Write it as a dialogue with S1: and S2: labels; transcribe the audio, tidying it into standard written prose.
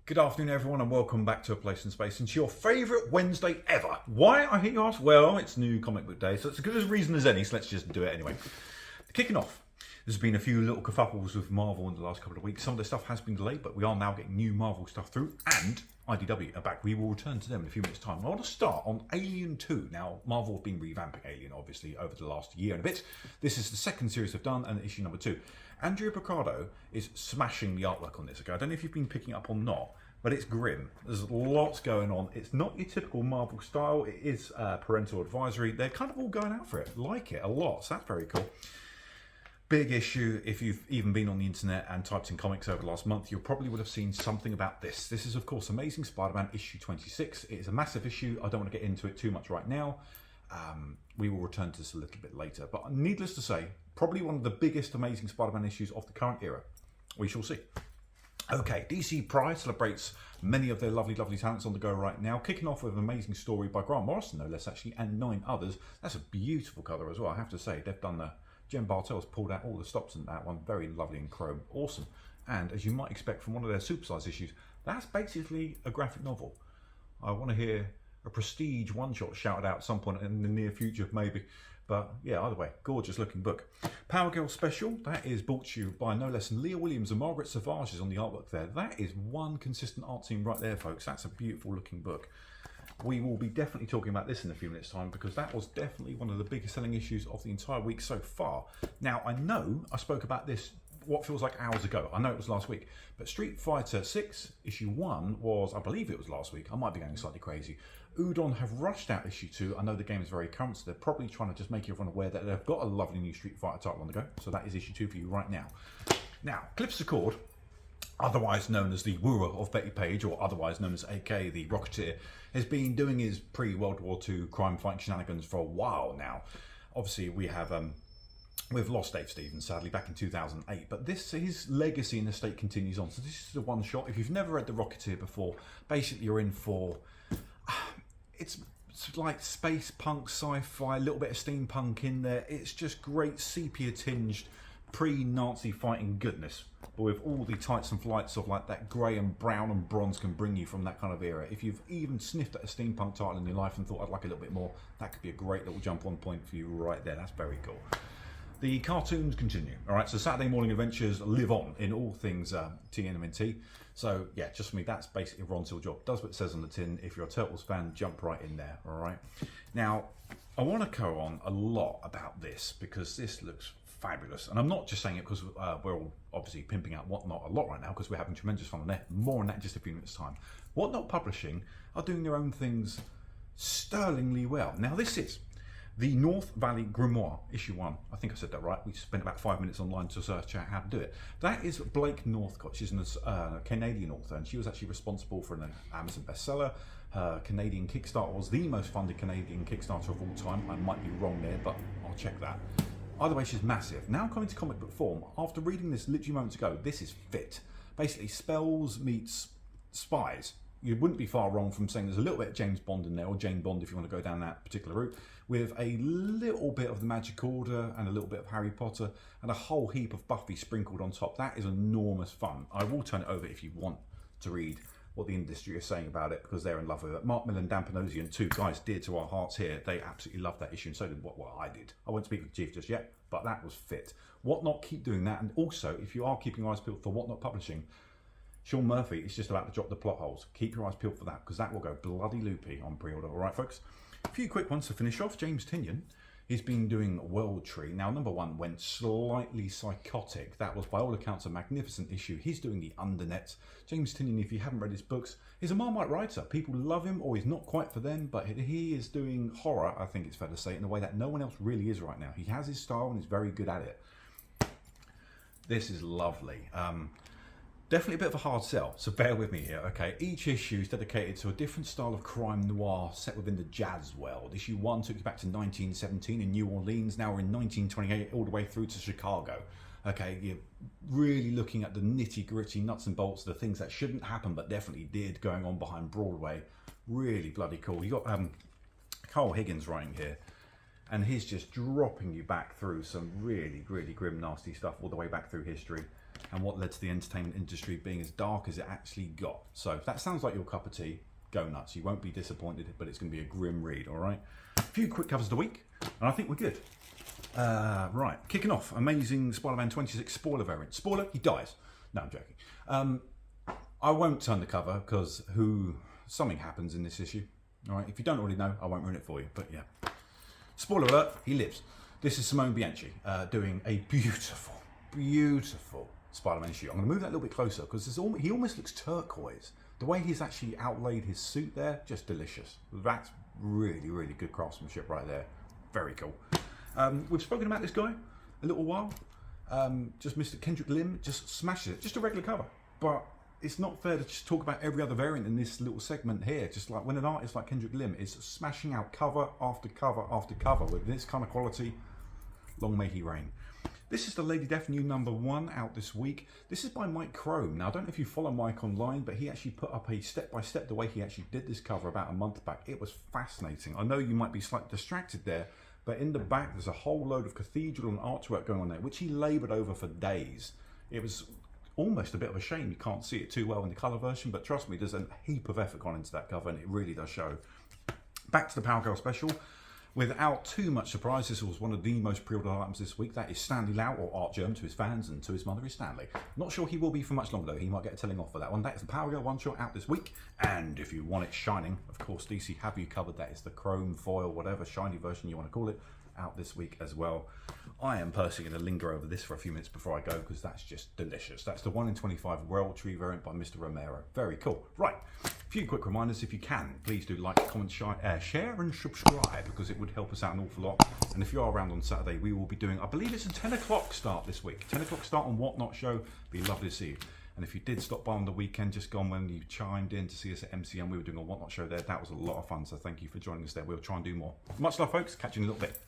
S1: Good afternoon, everyone, and welcome back to A Place in Space and to your favourite Wednesday ever. Why, I think you ask? Well, it's New Comic Book Day, so it's as good a reason as any, so let's just do it anyway. Kicking off, there's been a few little kerfuffles with Marvel in the last couple of weeks. Some of the stuff has been delayed, but we are now getting new Marvel stuff through, and IDW are back. We will return to them in a few minutes' time. I want to start on Alien 2. Now, Marvel have been revamping Alien, obviously, over the last year and a bit. This is the second series they've done, and issue number 2. Andrea Picardo is smashing the artwork on this. Okay, I don't know if you've been picking up or not, but it's grim. There's lots going on. It's not your typical Marvel style. It is parental advisory. They're kind of all going out for it. Like it a lot, so that's very cool. Big issue. If you've even been on the internet and typed in comics over the last month, you probably would have seen something about this. This is, of course, Amazing Spider-Man issue 26. It is a massive issue. I don't want to get into it too much right now. We will return to this a little bit later. But needless to say, probably one of the biggest Amazing Spider-Man issues of the current era. We shall see. Okay, DC Pride celebrates many of their lovely talents on the go right now, kicking off with an amazing story by Grant Morrison, no less actually, and 9 others. That's a beautiful cover as well, I have to say. They've done the... Jen Bartel's pulled out all the stops in that one, very lovely in chrome, awesome. And as you might expect from one of their supersized issues, that's basically a graphic novel. I want to hear a prestige one-shot shouted out at some point in the near future, maybe. But yeah, either way, gorgeous looking book. Power Girl Special, that is brought to you by no less than Leah Williams and Margaret Savage on the artwork there. That is one consistent art team right there, folks. That's a beautiful looking book. We will be definitely talking about this in a few minutes' time because that was definitely one of the biggest selling issues of the entire week so far. Now, I know I spoke about this what feels like hours ago. I know it was last week, but Street Fighter 6 issue 1 was, I believe it was last week. I might be going slightly crazy. Udon have rushed out issue 2. I know the game is very current, so they're probably trying to just make everyone aware that they've got a lovely new Street Fighter title on the go. So that is issue 2 for you right now. Now, Cliff Secord, otherwise known as the Wooer of Betty Page, or otherwise known as AK the Rocketeer, has been doing his pre-World War II crime-fighting shenanigans for a while now. Obviously, we've lost Dave Stevens, sadly, back in 2008, but his legacy in the state continues on. So this is the one shot. If you've never read The Rocketeer before, basically you're in for... It's like space punk, sci-fi, a little bit of steampunk in there. It's just great sepia-tinged pre-Nazi fighting goodness, but with all the tights and flights of like that grey and brown and bronze can bring you from that kind of era. If you've even sniffed at a steampunk title in your life and thought I'd like a little bit more, that could be a great little jump on point for you right there. That's very cool. The cartoons continue. All right, so Saturday morning adventures live on in all things TNMNT. So yeah, just for me, that's basically a Ron Till job. Does what it says on the tin. If you're a Turtles fan, jump right in there. All right. Now, I want to go on a lot about this because this looks fabulous, and I'm not just saying it because we're all obviously pimping out Whatnot a lot right now because we're having tremendous fun on there. More on that in just a few minutes' time. Whatnot Publishing are doing their own things sterlingly well. Now, this is the North Valley Grimoire, issue 1. I think I said that right. We spent about 5 minutes online to search out how to do it. That is Blake Northcott. She's a Canadian author, and she was actually responsible for an Amazon bestseller. Her Canadian Kickstarter was the most funded Canadian Kickstarter of all time. I might be wrong there, but I'll check that. Either way, she's massive. Now coming to comic book form, after reading this literally moments ago, this is fit. Basically, spells meets spies. You wouldn't be far wrong from saying there's a little bit of James Bond in there, or Jane Bond if you want to go down that particular route, with a little bit of the Magic Order and a little bit of Harry Potter and a whole heap of Buffy sprinkled on top. That is enormous fun. I will turn it over if you want to read what the industry is saying about it because they're in love with it. Mark Millar and Dan Panosian, two guys dear to our hearts here, they absolutely loved that issue, and so did what I did. I won't speak for the Chief just yet, but that was fit. Whatnot, keep doing that, and also, if you are keeping your eyes peeled for Whatnot Publishing, Sean Murphy is just about to drop the plot holes. Keep your eyes peeled for that, because that will go bloody loopy on pre-order. All right, folks? A few quick ones to finish off. James Tynion, he's been doing World Tree. Now, number 1 went slightly psychotic. That was, by all accounts, a magnificent issue. He's doing the Undernet. James Tynion, if you haven't read his books, is a Marmite writer. People love him, or he's not quite for them, but he is doing horror, I think it's fair to say, in a way that no one else really is right now. He has his style and is very good at it. This is lovely. Definitely a bit of a hard sell, so bear with me here, okay? Each issue is dedicated to a different style of crime noir set within the jazz world. Issue 1 took you back to 1917 in New Orleans. Now we're in 1928 all the way through to Chicago. Okay, you're really looking at the nitty-gritty nuts and bolts, the things that shouldn't happen but definitely did going on behind Broadway. Really bloody cool. You got Carl Higgins writing here, and he's just dropping you back through some really grim, nasty stuff all the way back through history. and what led to the entertainment industry being as dark as it actually got. So if that sounds like your cup of tea, go nuts. You won't be disappointed, but it's going to be a grim read, all right? A few quick covers of the week, and I think we're good. Right, kicking off, amazing Spider-Man 26 spoiler variant. Spoiler, he dies. No, I'm joking. I won't turn the cover because something happens in this issue. All right, if you don't already know, I won't ruin it for you. But yeah, spoiler alert: he lives. This is Simone Bianchi doing a beautiful, beautiful Spider-Man issue. I'm going to move that a little bit closer because he almost looks turquoise. The way he's actually outlaid his suit there, just delicious. That's really, really good craftsmanship right there. Very cool. We've spoken about this guy a little while. Just Mr. Kendrick Lim just smashes it. Just a regular cover, but it's not fair to just talk about every other variant in this little segment here. Just like when an artist like Kendrick Lim is smashing out cover after cover after cover with this kind of quality, long may he reign. This is the Lady Death new #1 out this week. This is by Mike Crome. Now, I don't know if you follow Mike online, but he actually put up a step-by-step the way he actually did this cover about a month back. It was fascinating. I know you might be slightly distracted there, but in the back there's a whole load of cathedral and artwork going on there, which he laboured over for days. It was almost a bit of a shame you can't see it too well in the colour version, but trust me, there's a heap of effort gone into that cover and it really does show. Back to the Power Girl special. Without too much surprise, this was one of the most pre-ordered items this week. That is Stanley Lau, or Art Germ to his fans, and to his mother is Stanley. Not sure he will be for much longer though. He might get a telling off for that one. That is the Power Girl one-shot out this week. And if you want it shining, of course, DC have you covered. That is the chrome foil, whatever shiny version you want to call it, out this week as well. I am personally going to linger over this for a few minutes before I go because that's just delicious. That's the 1 in 25 Royal Tree variant by Mr. Romero. Very cool. Right, a few quick reminders. If you can, please do like, comment, share and subscribe because it would help us out an awful lot. And if you are around on Saturday, we will be doing, I believe it's a 10 o'clock start this week. 10 o'clock start on What Not Show. Be lovely to see you. And if you did stop by on the weekend, just gone when you chimed in to see us at MCM, we were doing a What Not Show there. That was a lot of fun, so thank you for joining us there. We'll try and do more. Much love, folks. Catch you in a little bit.